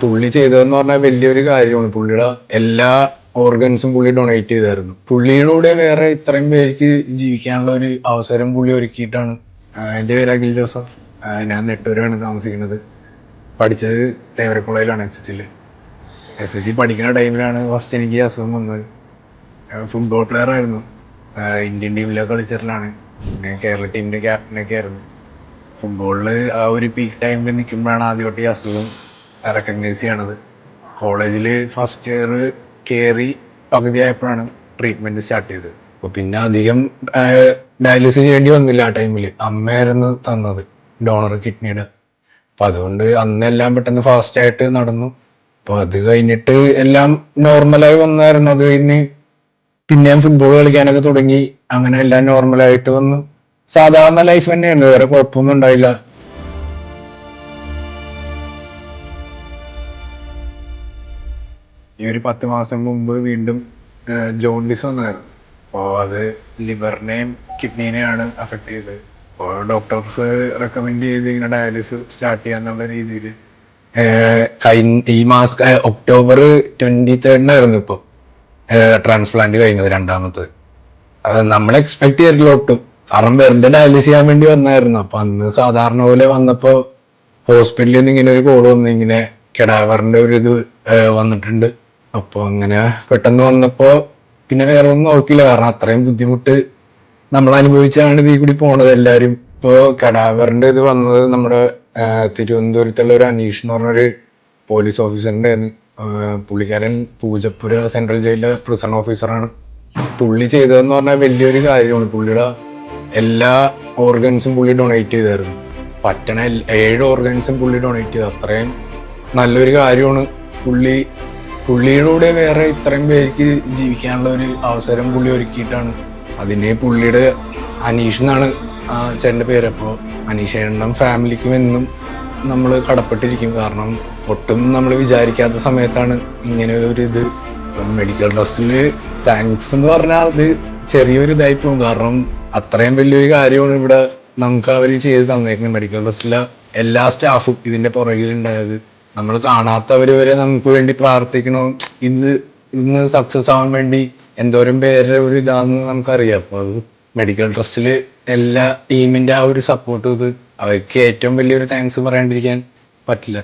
പുള്ളി ചെയ്തതെന്ന് പറഞ്ഞാൽ വലിയൊരു കാര്യമാണ്. പുള്ളിയുടെ എല്ലാ ഓർഗൻസും പുള്ളി ഡൊണേറ്റ് ചെയ്തായിരുന്നു. പുള്ളിയിലൂടെ വേറെ ഇത്രയും പേർക്ക് ജീവിക്കാനുള്ള ഒരു അവസരം പുള്ളി ഒരുക്കിയിട്ടാണ്. എൻ്റെ പേര് അഖിൽ ജോസഫ്. ഞാൻ നെട്ടൂരാണ് താമസിക്കുന്നത്. പഠിച്ചത് തേവരക്കുളയിലാണ് എസ് എസ് സി പഠിക്കുന്ന ടൈമിലാണ് ഫസ്റ്റ് എനിക്ക് അസുഖം വന്നത്. ഫുട്ബോൾ പ്ലെയർ ആയിരുന്നു. ഇന്ത്യൻ ടീമിലൊക്കെ കളിച്ചിട്ടുള്ളതാണ്. പിന്നെ കേരള ടീമിൻ്റെ ക്യാപ്റ്റനൊക്കെ ആയിരുന്നു. ഫുട്ബോളിൽ ആ ഒരു പീക്ക് ടൈമിൽ നിൽക്കുമ്പോഴാണ് ആദ്യമായിട്ട് ഈ അസുഖം റെക്കഗ്നൈസ് ചെയ്യണത്. കോളേജിൽ ഫസ്റ്റ് ഇയർ കയറി പകുതിയായപ്പോഴാണ് ട്രീറ്റ്മെൻറ്റ് സ്റ്റാർട്ട് ചെയ്തത്. അപ്പോൾ പിന്നെ അധികം ഡയാലിസിസ് ചെയ്യേണ്ടി വന്നില്ല. ആ ടൈമിൽ അമ്മയായിരുന്നു തന്നത് ഡോണർ കിഡ്നിയുടെ. അപ്പം അതുകൊണ്ട് അന്നെല്ലാം പെട്ടെന്ന് ഫാസ്റ്റായിട്ട് നടന്നു. അപ്പോൾ അത് കഴിഞ്ഞിട്ട് എല്ലാം നോർമലായി വന്നായിരുന്നു. അത് കഴിഞ്ഞ് പിന്നെയും ഫുട്ബോൾ കളിക്കാനൊക്കെ തുടങ്ങി. അങ്ങനെ എല്ലാം നോർമലായിട്ട് വന്നു. സാധാരണ ലൈഫ് തന്നെയാണ്, വേറെ കുഴപ്പമൊന്നും ഉണ്ടായില്ല. ഈ ഒരു 10 മാസം മുമ്പ് വീണ്ടും ജോണ്ടിസ് വന്നായിരുന്നു. അപ്പോൾ അത് ലിവറിനെയും കിഡ്നീനെയാണ് അഫക്റ്റ് ചെയ്തത്. അപ്പോൾ ഡോക്ടേഴ്സ് റെക്കമെൻഡ് ചെയ്ത് ഇങ്ങനെ ഡയാലിസിസ് സ്റ്റാർട്ട് ചെയ്യാന്നുള്ള രീതിയിൽ ഈ മാസം ഒക്ടോബർ 23 ഇപ്പോൾ ട്രാൻസ്പ്ലാന്റ് കഴിഞ്ഞത്, രണ്ടാമത്. നമ്മൾ എക്സ്പെക്ട് ചെയ്തിട്ടില്ല ഒട്ടും. കാരണം വെറുതെ ഡയാലിസിസ് ചെയ്യാൻ വേണ്ടി വന്നായിരുന്നു. അപ്പൊ അന്ന് സാധാരണ പോലെ വന്നപ്പോ ഹോസ്പിറ്റലിൽ നിന്ന് ഇങ്ങനെ ഒരു കോൾ വന്നു, ഇങ്ങനെ കെഡാവറിന്റെ ഒരു ഇത് വന്നിട്ടുണ്ട്. അപ്പൊ അങ്ങനെ പെട്ടെന്ന് വന്നപ്പോ പിന്നെ വേറെ ഒന്നും നോക്കില്ല. കാരണം അത്രയും ബുദ്ധിമുട്ട് നമ്മൾ അനുഭവിച്ചാണ് ഇതിൽ കൂടി പോണത് എല്ലാരും. ഇപ്പോ കെഡാവറിന്റെ ഇത് വന്നത് നമ്മുടെ തിരുവനന്തപുരത്തുള്ള ഒരു അനീഷ് എന്ന് പറഞ്ഞൊരു പോലീസ് ഓഫീസറിന്റെ ആയിരുന്നു. പുള്ളിക്കാരൻ പൂജപ്പുര സെൻട്രൽ ജയിലിലെ പ്രിസൺ ഓഫീസറാണ്. പുള്ളി ചെയ്തതെന്ന് പറഞ്ഞാൽ വലിയൊരു കാര്യമാണ്. പുള്ളിയുടെ എല്ലാ ഓർഗൻസും പുള്ളി ഡൊണേറ്റ് ചെയ്തായിരുന്നു. പറ്റണ 7 ഓർഗൻസും പുള്ളി ഡൊണേറ്റ് ചെയ്തു. അത്രയും നല്ലൊരു കാര്യമാണ്. പുള്ളിയിലൂടെ വേറെ ഇത്രയും പേർക്ക് ജീവിക്കാനുള്ള ഒരു അവസരം പുള്ളി ഒരുക്കിയിട്ടാണ്. അതിന് പുള്ളിയുടെ അനീഷ് എന്നാണ് ചേട്ടൻ്റെ പേര്. അപ്പോൾ അനീഷ് ചേട്ടൻ്റെ ഫാമിലിക്കും എന്നും നമ്മൾ കടപ്പെട്ടിരിക്കും. കാരണം ഒട്ടും നമ്മൾ വിചാരിക്കാത്ത സമയത്താണ് ഇങ്ങനെ ഒരു ഇത്. മെഡിക്കൽ ട്രസ്റ്റിൽ താങ്ക്സ് എന്ന് പറഞ്ഞാൽ അത് ചെറിയൊരു ഇതായി പോകും. കാരണം അത്രയും വലിയൊരു കാര്യമാണ് ഇവിടെ നമുക്ക് അവർ ചെയ്ത് തന്നേക്കുന്നത്. മെഡിക്കൽ ട്രസ്റ്റിലെ എല്ലാ സ്റ്റാഫും ഇതിന്റെ പുറകിലുണ്ടായത്. നമ്മൾ കാണാത്തവര് വരെ നമുക്ക് വേണ്ടി പ്രാർത്ഥിക്കണോ, ഇന്ന് സക്സസ് ആവാൻ വേണ്ടി എന്തോരം പേരുടെ ഒരു ഇതാന്ന് നമുക്കറിയാം. അപ്പൊ അത് മെഡിക്കൽ ട്രസ്റ്റില് എല്ലാ ടീമിന്റെ ആ ഒരു സപ്പോർട്ട്, ഇത് അവർക്ക് ഏറ്റവും വലിയൊരു താങ്ക്സ് പറയാണ്ടിരിക്കാൻ പറ്റില്ല.